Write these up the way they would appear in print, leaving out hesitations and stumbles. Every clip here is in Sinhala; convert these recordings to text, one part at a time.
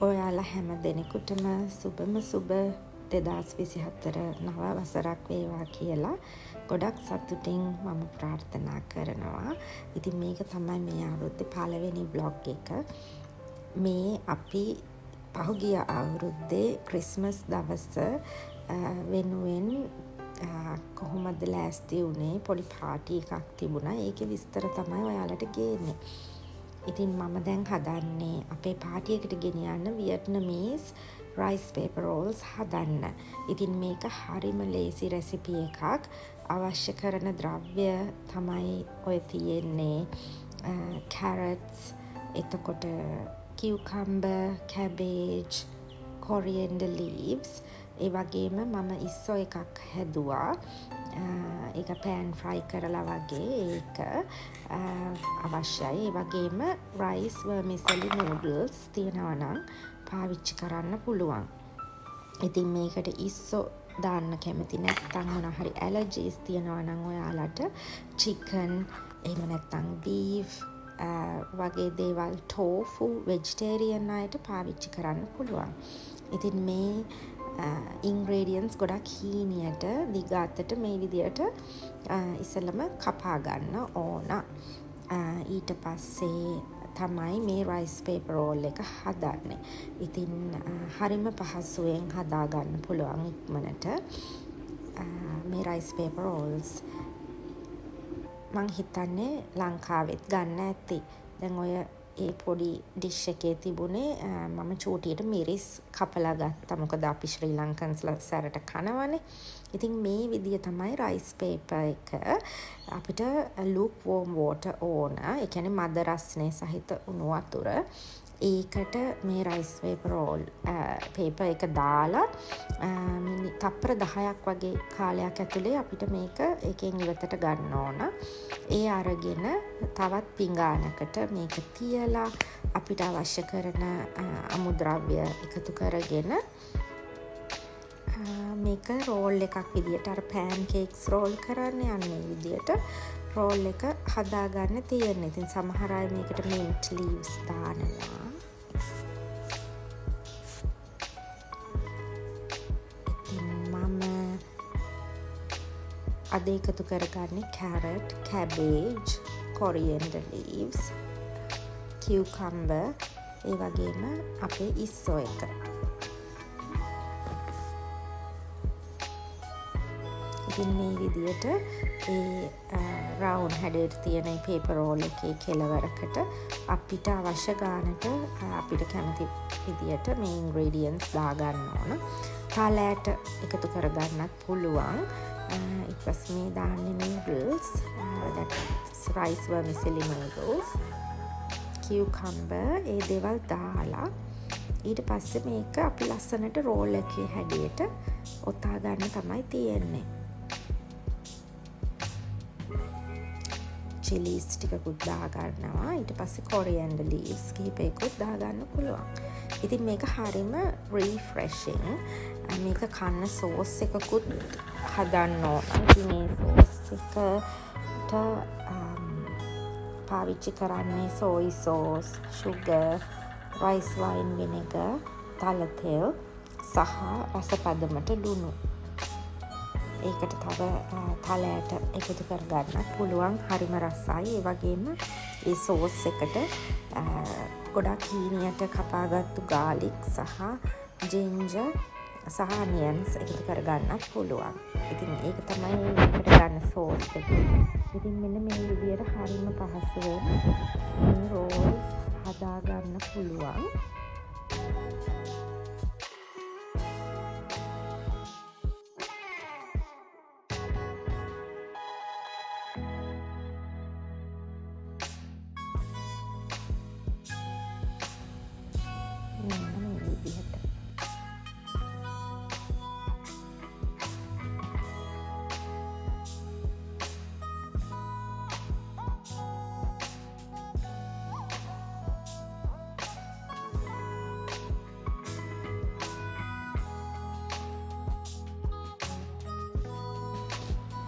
ඔයාලා හැම දෙනෙකුටම සුබ 2024 නව වසරක් වේවා කියලා ගොඩක් සතුටින් මම ප්‍රාර්ථනා කරනවා. ඉතින් මේක තමයි මේ අවුරුද්දේ පළවෙනි බ්ලොග් එක. මේ අපි පහුගිය අවුරුද්දේ ක්‍රිස්මස් දවස වෙනුවෙන් කොහොමද ලෑස්ති වුණේ පොඩි පාටි එකක් තිබුණා. ඒකේ විස්තර තමයි ඔයාලට ගේන්නේ. ඉතින් මම දැන් හදන්නේ අපේ පාටියකට ගෙනියන්න වියට්නමීස් rice paper rolls හදන්න. ඉතින් මේක හරිම ලේසි රෙසිපි එකක්. අවශ්‍ය කරන ද්‍රව්‍ය තමයි ඔය තියෙන්නේ carrots, එතකොට cucumber, cabbage, coriander leaves. ඒ වගේම මම ඉස්සෝ එකක් හැදුවා. ඒක pan fry කරලා වගේ ඒක අවශ්‍යයි. ඒ වගේම rice vermicelli noodles තියෙනවා නම් පාවිච්චි කරන්න පුළුවන්. ඉතින් මේකට ඉස්සෝ දාන්න කැමති නැත්නම් මොන හරි allergies තියෙනවා නම් ඔයාලට chicken එහෙම නැත්නම් beef වගේ දේවල් tofu vegetarian අයට පාවිච්චි කරන්න පුළුවන්. ඉතින් මේ ingredients ගොඩක් හීනියට දිගාතට මේ විදියට ඉස්සෙල්ලම කපා ගන්න ඕන. ඊට පස්සේ තමයි මේ rice paper roll එක හදන්නේ. ඉතින් හරිම පහසුවෙන් හදා ගන්න පුළුවන් ඉක්මනට මේ rice paper rolls. මං හිතන්නේ ලංකාවෙත් ගන්න ඇති. දැන් ඔය ඒ පොඩි ඩිෂ් එකේ තිබුණේ මම චූටියට මිරිස් කපලා ගත්තා. මොකද අපි ශ්‍රී ලංකන්ස්ලා සැරට කනවනේ. ඉතින් මේ විදිය තමයි rice paper එක. අපිට lukewarm water ඕන. ඒ කියන්නේ මද රස්නේ සහිත උණු වතුර. ඒකට මේ rice paper roll paper එක දාලා තප්පර 10ක් වගේ කාලයක් ඇතුලේ අපිට මේක එකෙන් ඉවතට ගන්න ඕන. ඒ අරගෙන තවත් පිඟානකට මේක තියලා අපිට අවශ්‍ය කරන අමුද්‍රව්‍ය එකතු කරගෙන මේක රෝල් එකක් විදියට අර pancakes roll කරන්නේ අන්නේ විදියට රෝල් එක හදාගන්න තියෙන්නේ. ඉතින් සමහර අය මේකට mint leaves දානවා. අද එකතු කරගන්නේ carrot, cabbage, coriander leaves, cucumber, ඒ වගේම අපේ ඉස්සෝ එක. ඉතින් මේ විදියට ඒ round හැඩයට තියෙන paper roll එකේ කෙළවරකට අපිට අවශ්‍ය ගානට අපිට කැමති විදියට මේ ingredients දාගන්න ඕන. තලයට එකතු කරගන්නත් පුළුවන්. ඊට පස්සේ මේ දාන්නේ noodles, that's rice vermicelli noodles, cucumber, ඒ දේවල් දාලා ඊට පස්සේ මේක අපි ලස්සනට roll එකේ හැඩයට ඔතා ගන්න තමයි තියෙන්නේ. chilies ටිකකුත් දා ගන්නවා. ඊට පස්සේ coriander leaves කිහිපයකුත් දා ගන්න පුළුවන්. ඉතින් මේක හරිම refreshing. මේක කන්න සෝස් එකකුත් හදන්න ඕන. ඉතින් මේ සෝස් එකට පාවිච්චි කරන්නේ soy sauce, sugar, rice wine vinegar, තල තෙල් සහ රසපදමට ලුණු. ඒකට තව තලයට එකතු කරගන්න පුළුවන්. හරිම රසයි. ඒ වගේම ඒ සෝස් එකට ගොඩක් හීනියට කපාගත්තු garlic සහ ginger සහ onions එකතු කරගන්නත් පුළුවන්. ඉතින් ඒක තමයි මේකට ගන්න සෝස් එක. ඉතින් මෙන්න මේ විදියට හරිම පහසුවෙන් මේ rolls හදා ගන්න පුළුවන්.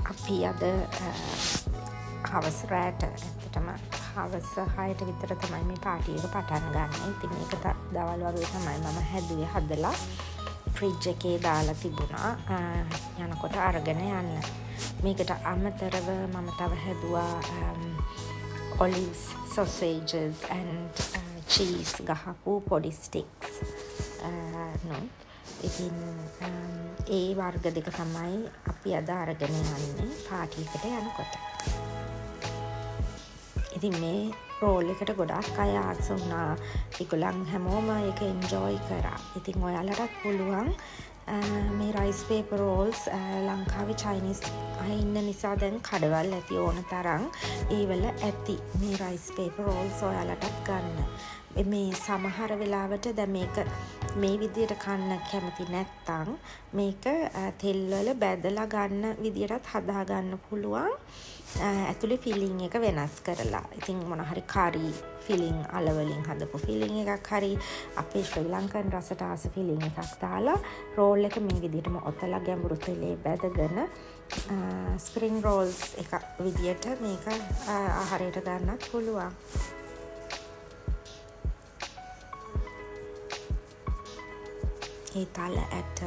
අපි අද හවස රැට ඇත්තටම හවස 6ට විතර තමයි මේ පාටි එක පටන් ගන්න. ඉතින් මේක දවල් වගේ තමයි මම හැදුවේ. හදලා ෆ්‍රිජ් එකේ දාලා තිබුණා යනකොට අරගෙන යන්න. මේකට අමතරව මම තව හැදුවා olives, sausages and cheese ගහපු පොඩි sticks. ඉතින් ඒ වර්ග දෙක තමයි අපි අද අරගෙන යන්නේ පාටි එකට යනකොට. ඉතින් මේ රෝල් එකට ගොඩක් අය ආස වුණා. ඒගොල්ලන් හැමෝම ඒක එන්ජොයි කරා. ඉතින් ඔයාලටත් පුළුවන් මේ රයිස් පේපර් රෝල්ස් ලංකාවේ චයිනීස් අය ඉන්න නිසා දැන් කඩවල් ඇති ඕන තරම් ඒවල ඇති මේ රයිස් පේපර් රෝල්ස් ඔයාලටත් ගන්න. මේ සමහර වෙලාවට දැන් මේක මේ විදියට කන්න කැමති නැත්තම් මේක තෙල් වල බැදලා ගන්න විදියටත් හදා ගන්න පුළුවන්. ඇතුලේ ෆිලිං එක වෙනස් කරලා. ඉතින් මොන හරි කරි ෆිලිං අලවලින් හදපු ෆිලිං එකක් හරි අපේ ශ්‍රී ලංකන් රසට ආස ෆිලිං එකක් දාලා රෝල් එක මේ විදියටම ඔතලා ගැඹුරු තෙලේ බැදගෙන ස්ප්‍රින්ග් රෝල්ස් එක විදියට මේක ආහාරයට ගන්නත් පුළුවන්. ඒ තල ඇට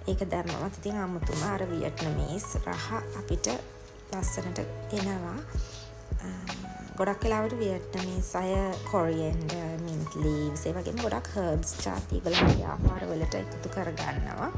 ඒක දැම්මම ඉතින් අමුතුම අර වියට්නමීස් රහ අපිට ලස්සනට එනවා. ගොඩක් වෙලාවට වියට්නමීස් අය කොරියන්ඩර්, mint leaves ඒ වගේම ගොඩක් herbs ජාති ඒගොල්ලන්ගේ ආහාරවලට එකතු කරගන්නවා.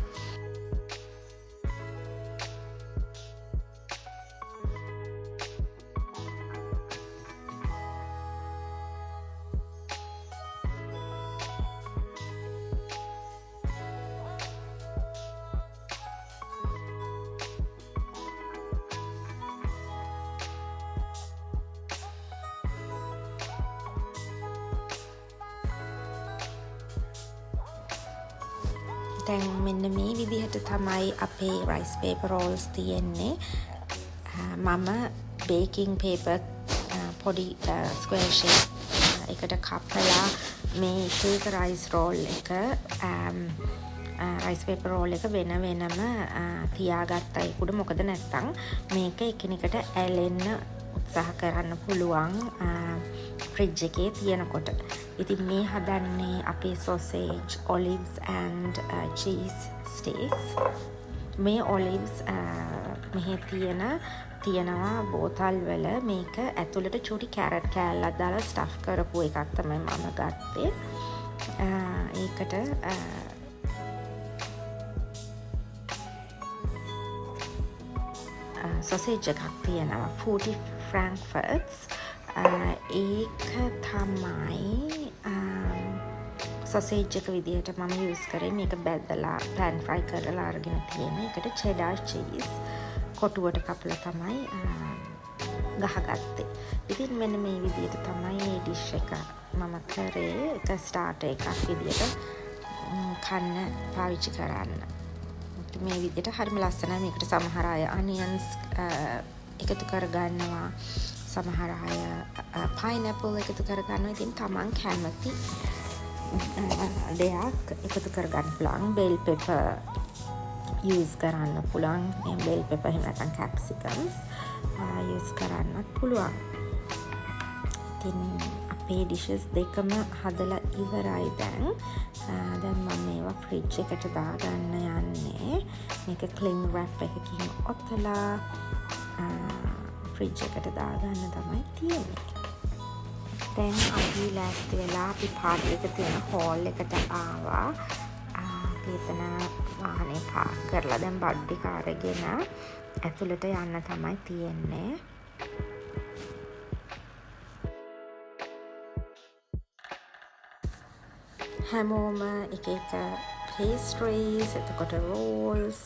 දැන් මෙන්න මේ විදිහට තමයි අපේ rice paper rolls තියෙන්නේ. මම baking paper පොඩි square shape එකට කපලා මේ එක rice roll එක rice paper roll එක වෙන වෙනම තියාගත්තා. ඒකුඩ මොකද නැත්තම් මේක එකිනෙකට ඇලෙන්න උත්සාහ කරන්න පුළුවන් ෆ්‍රිජ් එකේ තියනකොට. ඉතින් මේ හදන්නේ අපේ sausage, olives and cheese sticks. මේ olives මෙහි තියෙනවා බෝතල් වල. මේක ඇතුළට චූටි කැරට් කෑල්ලක් දාලා ස්ටෆ් කරපු එකක් තමයි මම ගත්තේ. ඒකට sausage එකක් තියෙනවා 40 frankfurts. ඒක තමයි sausage එක විදිහට මම use කරේ. මේක බැදලා pan fry කරලා අරගෙන තියෙන. ඒකට cheddar cheese කොටුවට කපලා තමයි ගහගත්තේ. ඉතින් මෙන්න මේ විදිහට තමයි මේ dish එක මම කරේ. ඒක starter එකක් විදිහට කන්න පාවිච්චි කරන්න. මේ විදිහට හරිම ලස්සනයි. මේකට සමහර අය onions එකතු කරගන්නවා. සමහර අය pineapple එකතු කරගන්නවා. ඉතින් තමන් කැමති දෙයක් එකතු කරගන්න පුළුවන්. bell pepper use කරන්න පුළුවන්. මේ bell pepper එහෙම නැත්නම් capsicums use කරන්නත් පුළුවන්. ඉතින් අපේ dishes දෙකම හදලා ඉවරයි දැන්. දැන් මම මේවා ෆ්‍රිජ් එකට දාගන්න යන්නේ. මේක cling wrap එකකින් ඔතලා ෆ්‍රිජ් එකට දාගන්න තමයි තියෙන්නේ. දැන් අපි ලෑස්ති වෙලා අපි පාටි එක තියෙන හෝල් එකට ආවා. එතන වාහනේ පාක් කරලා දැන් බඩ් එක අරගෙන ඇතුළට යන්න තමයි තියෙන්නේ. හැමෝම එක එක pastries, එතකොට rolls,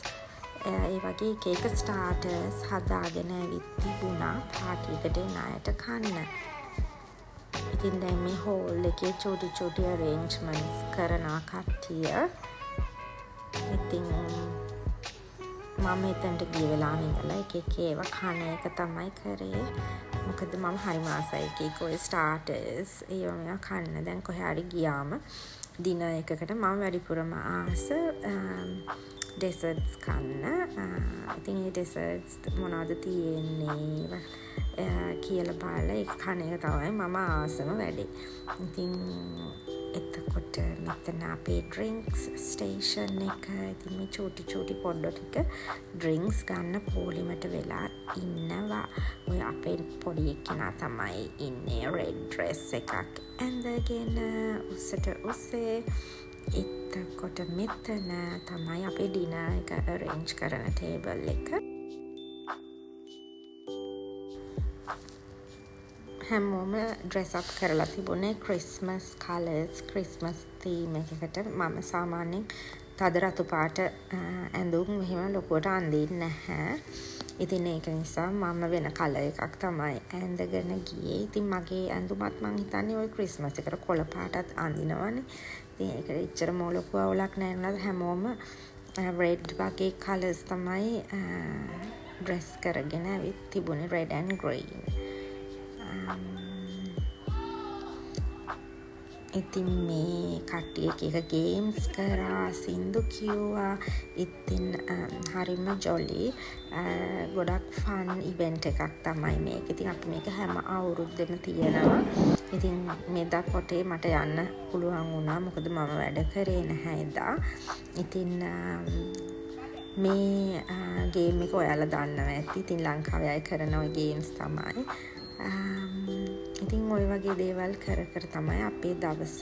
ඒ වගේ එක එක starters හදාගෙන ඇවිත් තිබුණා පාටි එකට එන අයට කන්න. ඉතින් දැන් මේ හෝල් එකේ චූටි arrangements කරනවා කට්ටිය. ඉතින් මම එතනට ගිය වෙලාවෙ ඉඳලා එක ඒවා කන එක තමයි කරේ. මොකද මම හරිම ආසයි එක ඔය starters ඒවා කන්න. දැන් කොහේ හරි ගියාම දින එකකට මම වැඩිපුරම ආස ඩෙසර්ට්ස් කන්න. ඉතින් ඒ ඩෙසර්ට්ස් මොනවද තියෙන්නේ කියලා බලලා ඒක කන එක තමයි මම ආසම වැඩි. ඉතින් එතකොට මෙතන අපේ ඩ්‍රින්ක්ස් ස්ටේෂන් එක. ඉතින් මේ චූටි පොඩ්ඩ ටික ඩ්‍රින්ක්ස් ගන්න පොලිමට වෙලා ඉන්නවා. ඔය අපේ පොඩි එක්කෙනා තමයි ඉන්නේ රෙඩ් ඩ්‍රෙස් එකක් ඇඳගෙන උස්සට උස්සේ. එතකොට මෙතන තමයි අපේ ඩිනර් එක අරේන්ජ් කරන ටේබල් එක. හැමෝම ඩ්‍රෙස් අප් කරලා තිබුණේ ක්‍රිස්මස් කලර්ස්, ක්‍රිස්මස් තීම් එකකට. මම සාමාන්‍යයෙන් තද රතු පාට ඇඳුම් මෙහෙම ලොකුවට අඳින්නේ නැහැ. ඉතින් ඒක නිසා මම වෙන කලර් එකක් තමයි ඇඳගෙන ගියේ. ඉතින් මගේ ඇඳුමත් මං හිතන්නේ ওই ක්‍රිස්මස් එකට කොළ පාටත් අඳිනවනේ. ඉතින් ඒකට එච්චර මොලොකු අවුලක් නැහැ නේද? හැමෝම රෙඩ් වගේ කලර්ස් තමයි ඩ්‍රෙස් කරගෙන ඇවිත් තිබුණේ, රෙඩ් ඇන්ඩ් ග්‍රීන්. ඉතින් මේ කට්ටිය එක ගේම්ස් කරා, සින්දු කිව්වා. ඉතින් හරිම ජොලි, ගොඩක් ෆන් ඉවෙන්ට් එකක් තමයි මේක. ඉතින් අපි මේක හැම අවුරුද්දෙම තියෙනවා. ඉතින් මෙදා පොටේ මට යන්න පුළුවන් වුණා, මොකද මම වැඩ කරේ නැහැ එදා. ඉතින් මේ ගේම් එක ඔයාලා දන්නවා ඇති. ඉතින් ලංකාවේ අය කරන ඔය ගේම්ස් තමයි. ඉතින් ඔය වගේ දේවල් කර තමයි අපේ දවස,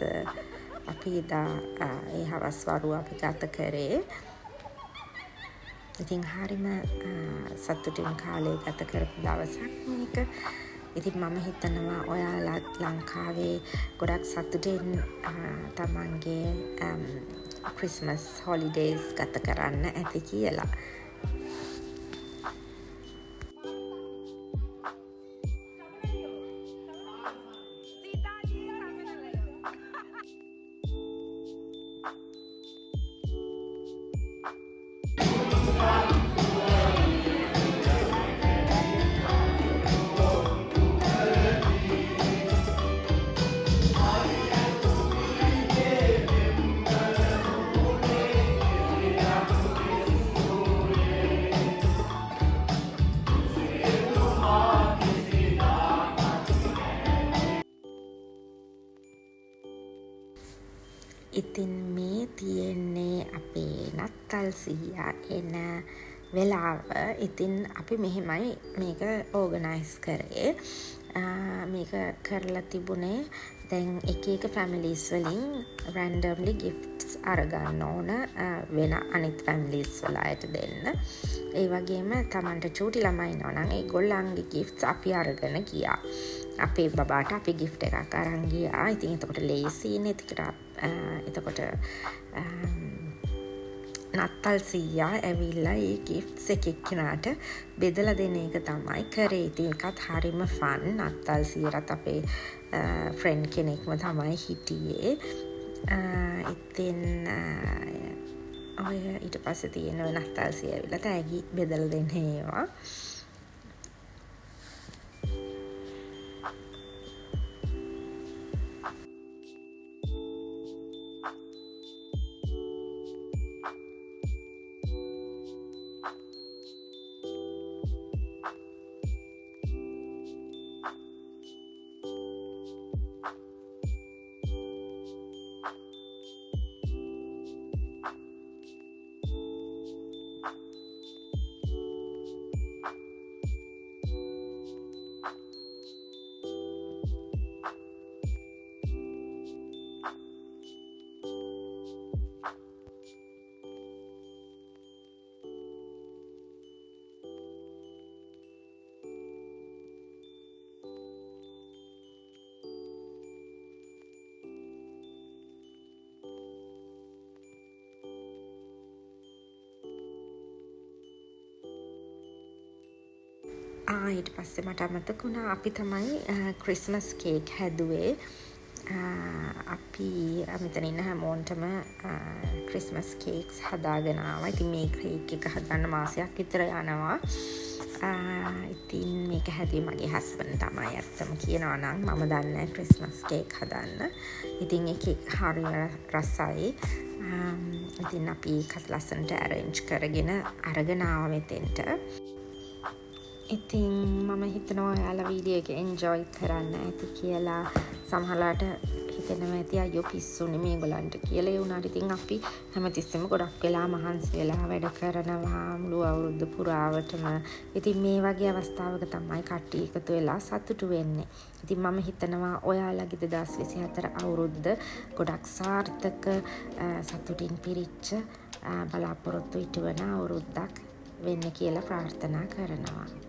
අපි එදා ඒ හවස් වරුව අපි ගත කරේ. ඉතින් හරිම සතුටින් කාලේ ගත කරපු දවසක් මේක. ඉතින් මම හිතනවා ඔයාලත් ලංකාවේ ගොඩක් සතුටින් තමන්ගේ ක්‍රිස්මස් හොලිඩේස් ගත කරන්න ඇති කියලා. ඉතින් මේ තියෙන්නේ අපේ නත්තල් සීයා එන වෙලාව. ඉතින් අපි මෙහෙමයි මේක ඕගනයිස් කරේ. මේක කරලා තිබුණේ දැන් එක ෆැමිලිස් වලින් රැන්ඩම්ලි ගිෆ්ට්ස් අරගන්න ඕන වෙන අනිත් ෆැමිලිස් වල අයට දෙන්න. ඒ වගේම තමන්ට චූටි ළමයි ඉන්නවා නම් ඒගොල්ලන්ගේ ගිෆ්ට්ස් අපි අරගෙන ගියා. අපේ බබාට අපි ගිෆ්ට් එකක් අරන් ගියා. ඉතින් එතකොට ලේසියිනේ. එතකොට නත්තල් සීයා ඇවිල්ලා ඒ ගිෆ්ට්ස් එක්කෙනාට බෙදලා දෙන එක තමයි කරේ. ඉතින් ඒකත් හරිම ෆන්. නත්තල් සීයාට අපේ ෆ්‍රෙන්ඩ් කෙනෙක්ම තමයි හිටියේ. ඉතින් ඔය ඊට පස්සේ තියෙන නත්තල් සීයා ඇවිල්ලා තෑගි බෙදලා දෙන්න ඒවා. ඊට පස්සේ මට අමතක වුණා අපි තමයි ක්‍රිස්මස් කේක් හැදුවේ. අපි මෙතන ඉන්න හැමෝන්ටම ක්‍රිස්මස් කේක්ස් හදාගෙන ආවා. ඉතින් මේ කේක් එක හදන්න මාසයක් විතර යනවා. ඉතින් මේක හැදුවේ මගේ හස්බන්ඩ් තමයි. ඇත්තම කියනවා නම් මම දන්නේ ක්‍රිස්මස් කේක් හදන්න. ඉතින් ඒ කේක් හරිම රසයි. ඉතින් අපි ඒකත් ලස්සනට ඇරේන්ජ් කරගෙන අරගෙන ආවා මෙතෙන්ට. ඉතින් මම හිතනවා ඔයාලා වීඩියෝ එක එන්ජොයි කරන්න ඇති කියලා. සමහරලාට හිතෙනවා ඇති අයියෝ පිස්සුනේ මේගොල්ලන්ට කියලා. ඒ වුණාට ඉතින් අපි හැමතිස්සෙම ගොඩක් වෙලා මහන්සි වෙලා වැඩ කරනවා මුළු අවුරුද්ද පුරාවටම. ඉතින් මේ වගේ අවස්ථාවක තමයි කට්ටිය එකතු වෙලා සතුටු වෙන්නේ. ඉතින් මම හිතනවා ඔයාලගේ 2024 අවුරුද්ද ගොඩක් සාර්ථක සතුටින් පිරිච්ච බලාපොරොත්තු ඉටුවන අවුරුද්දක් වෙන්න කියලා ප්‍රාර්ථනා කරනවා.